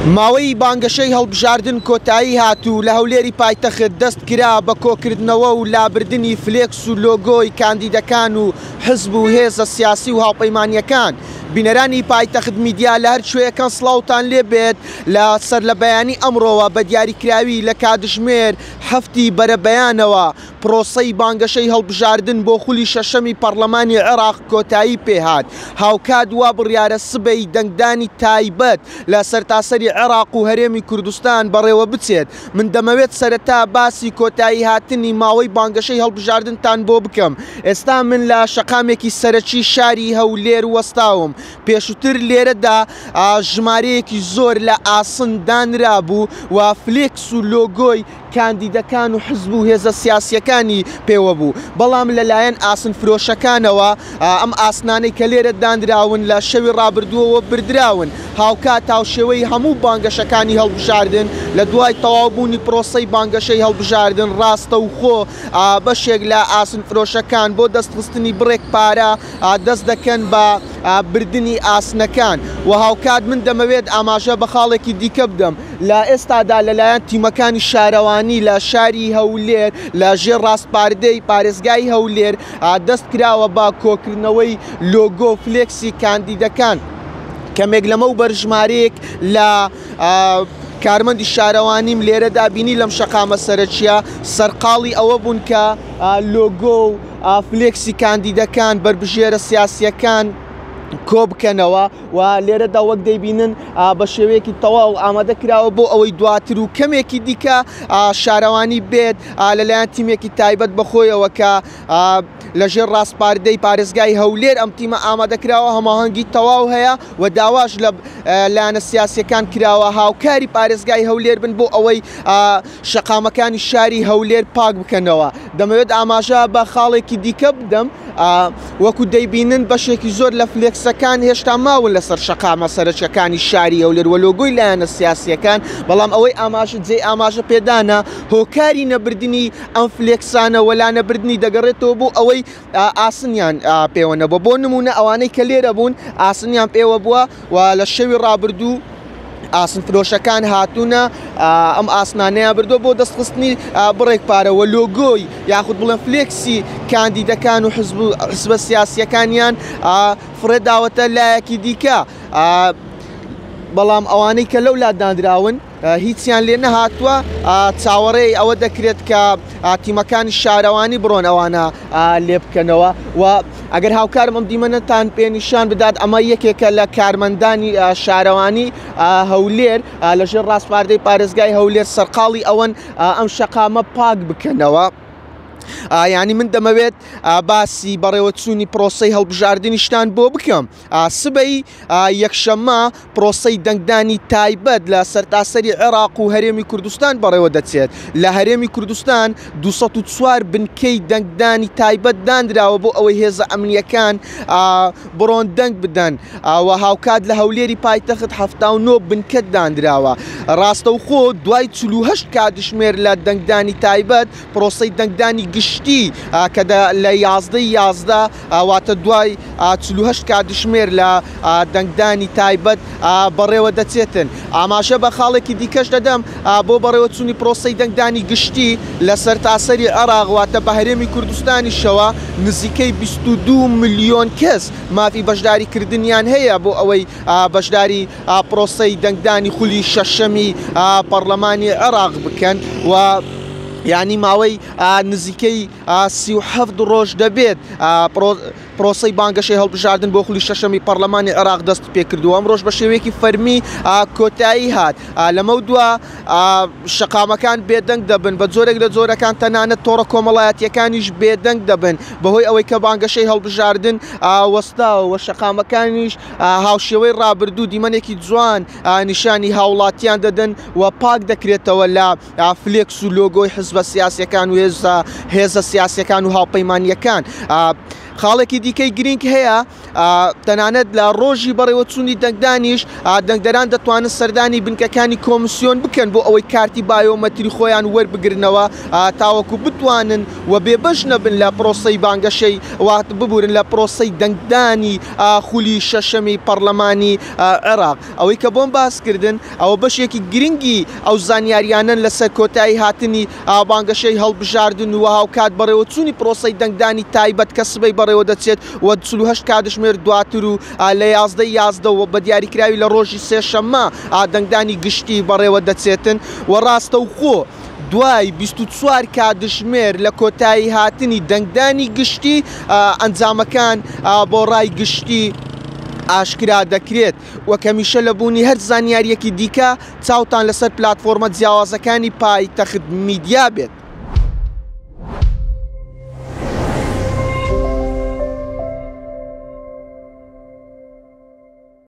ماوەی بانگەشەی هەڵبژاردن کۆتایی هاتوو لە هەولێری پایتەخت دەست کرا بە کۆکردنەوە و لابردنی فلێکس و لۆگۆی کاندیدەکان و حزب و هێزە سیاسی و هاوپەیمانیەکان. بینەرانی پایتەخت میدیا لە هەر شوێیەکان سڵاوتان لێ بێت لە سەر لە بەیانی ئەمڕۆوە بە دیاریکراوی لە کاتژمێر هەفتی بەرەبەیانەوە پرۆسەی بانگەشەی هەڵبژاردن بۆ خولی شەشەمی پەرلەمانی عێراق کۆتایی پێهات. هاوکات وا بڕیارە سبەی دەنگدانی تایبەت لە سەرتاسەری عێراق و هەرێمی کوردستان بەڕێوە بچێت. من دەمەوێت سەرەتا باسی کۆتایی هاتنی ماوەی بانگەشەی هەڵبژاردنتان بۆ بکەم. ئێستا من لە شەقامێکی سەرەکی شاری هەولێر وەستاوم. پێشووتر لێرەدا ژمارەیەکی زۆر لە ئاسن دانرا بوو و فلێکس و لۆگۆی کاندیدەکان و حزب و هێزە سیاسیەکانی پێوە بوو. بەڵام لەلایەن ئاسن فرۆشەکانەوە ئەم ئاسنانەی کە لێرە دانراون لە شەوی ڕابردووەوە بردراون. هاوکات هاوشێوەی هەموو بانگەشەکانی هەڵبژاردن لە دوای تەواوبوونی پرۆسەی بانگەشەی هەڵبژاردن ڕاستە و خۆ بەشێک لە ئاسن فرۆشەکان بۆ دەستخستنی بڕێک پارە دەست دەکەن بە بردننی ئاسنەکان. و هاوکات من دەمەوێت ئاماژە بە خاڵێکی دیکە بدەم. لە ئێستادا لەلایەن تیمەکانی شارەوانی لە شاری هەولێر لە ژێر ڕاستپاردەی پارێزگای هەولێر دەست کراوە بە کۆکردنەوەی لۆگۆ فلێکسی کاندیدەکان. کەمێک لەمە و بەرژمارەیەک لە کارمەندی شارەوانیم لێرەدا بینی لەم شەقامە سەرەکیە سەرقاڵی ئەوە بوون کە لۆگۆ و فلێکسی کاندیدەکان بربژێرە سیاسیەکان کۆ بکەنەوە و لێرەدا وەک دەیبینن بە شێوەیەکی تەواو ئامادە کراوە بۆ ئەوەی دواتر و کەمێکی دیکە شارەوانی بێت لەلایەن تیمێکی تایبەت بەخۆیەوە کە لەژێر ڕاستپاردەی پارێزگای هەولێر ئەم تیمە ئامادەکراوە هەماهەنگی تەواو هەیە و داواش لە لایەنە سیاسیەکان کراوە هاوکاری پارێزگای هەولێر بن بۆ ئەوەی شەقامەکانی شاری هەولێر پاک بکەنەوە. دەمەوێت ئاماژە بە خاڵێکی دیکە بدەم. وەکو دەیبینن بەشێکی زۆر لە فلێکسەکان هێشتا ماون لەسەر شەقامە سەرەکیەکانی شاری هەولێر و لۆگۆی لایەنە سیاسیەکان. بەڵام ئەوەی جێ ئاماژە پێدانە هۆکاری نەبردنی ئەم فلێکسانە وەلا نەبردنی دەگەڕێتەوە بۆ ئەوەی ئاسنیان پێوە نەبووە. بۆ نمونە ئەوانەی کە لێرە بوون ئاسنیان پێوە بووە و لە شەوی ڕابردوو ئاسن فرۆشەکان هاتوونە ئەم ئاسنانەیە بردووە بۆ دەستخستنی بڕێک پارەوە لۆگۆی یاخود بڵێن فلێکسی کاندیدەکان و حزبە سیاسیەکانیان فرێداوەتە لایەکی دیکە. بەڵام ئەوانەی کە لەو لادانراون هیچیان لێ نەهاتووە. چاوەڕێی ئەوە دەکرێت کە تیمەکانی شارەوانی بڕۆن ئەوانە لێ بکەنەوە. و ئەگەر هاوکارم ئەم دیمەنەتان پێنیشان بدات ئەمە یەکێکە لە کارمەندانی شارەوانی هەولێر لەژێر ڕاستپاردەی پارێزگای هەولێر سەرقاڵی ئەوەن ئەم شەقامە پاک بکەنەوە. یعنی من دەمەوێت باسی بەڕێوەچوونی پرۆسەی هەڵبژاردنیشتان بۆ بکەم. سبەی یەکشەممە پرۆسەی دەنگدانی تایبەت لە سەرتاسەری عێراق و هەرێمی کوردستان بەڕێوە دەچێت. لە هەرێمی کوردستان 204 بنکەی دەنگدانی تایبەت دانراوە بۆ ئەوەی هێزە ئەمنیەکان بڕۆن دەنگ بدەن و هاوکات لە هەولێری پایتەخت 79 بنکەت دانراوە. ڕاستەوخۆ دوای 48 کاتژمێر لە دەنگدانی تایبەت پرۆسەی دەنگدانی گشتی کە لە 11 واتە دوای 48 کاتژمێر لە دەنگدانی تایبەت بەڕێوە دەچێتن. ئاماژە بە خاڵێکی دیکەش دەدەم بۆ بەڕێوەچوونی پرۆسەی دەنگدانی گشتی لە سەرتاسەری عێراق واتە بە هەرێمی کوردستانیشەوە نزیکەی 22 ملیۆن کەس مافی بەشداریکردنیان هەیە بۆ ئەوەی بەشداری پرۆسەی دەنگدانی خولی شەشەمی پەرلەمانی عێراق بکەن. و یعنی ماوەی نزیکەی 37 ڕۆژ دەبێت پرۆسەی بانگەشەی هەڵبژاردن بۆ خولی شەشەمی پەرلەمانی عێراق دەست پێکردووە. ئەم ڕۆژ بە شێوەیەکی فەرمی کۆتایی هات. لەمە دووە شەقامەکان بێدەنگ دەبن بە جۆرێک لە جۆرەکان تەنانەت تۆڕە کۆمەڵایەتیەکانیش بێدەنگ دەبن بەهۆی ئەوەی کە بانگەشەی هەڵبژاردن وەستاوە و شەقامەکانیش هاوشێوەی ڕابردوو دیمەنێکی جوان نیشانی هاوڵاتیان دەدەن و پاک دەکرێتەوە لە فلێکس و لۆگۆی حزبە سیاسیەکان و هێزە سیاسیەکان و هاوپەیمانیەکان. خاڵێکی دیکەی گرنگ هەیە تەنانەت لە ڕۆژی بەڕێوەچوونی دەنگدانیش دەنگدەران دەتوانن سەردانی بنکەکانی کۆمیسیۆن بکەن بۆ ئەوەی کارتی بایۆمەتری خۆیان وەربگرنەوە تاوەکو بتوانن و بێبەش نەبن لە پرۆسەی بانگەشەی وات ببورن لە پرۆسەی دەنگدانی خولی شەشەمی پەرلەمانی عێراق. ئەوەی کە بۆم باسکردن ئەوە بەشێکی گرنگی ئەو زانیاریانن لەسەر کۆتایی هاتنی بانگەشەی هەڵبژاردن و هاوکات بەڕێوەچوونی پرۆسەی دەنگدانی تایبەت کە سبەی بەڕێوە دەچێت و 48 کاتژمێر دواتر و لە 11 بە دیاریکراوی لە ڕۆژی سێشەممە دەنگدانی گشتی بەڕێوە دەچێتن و ڕاستە و خۆ دوای 24 کاتژمێر لە کۆتایی هاتنی دەنگدانی گشتی ئەنجامەکان بۆ ڕای گشتی ئاشکرا دەکرێت و کەمیشە لە بوونی هەر زانیاریەکی دیکە چاوتان لەسەر پلاتفۆرمە جیاوازەکانی پایتەخت میدیا بێت.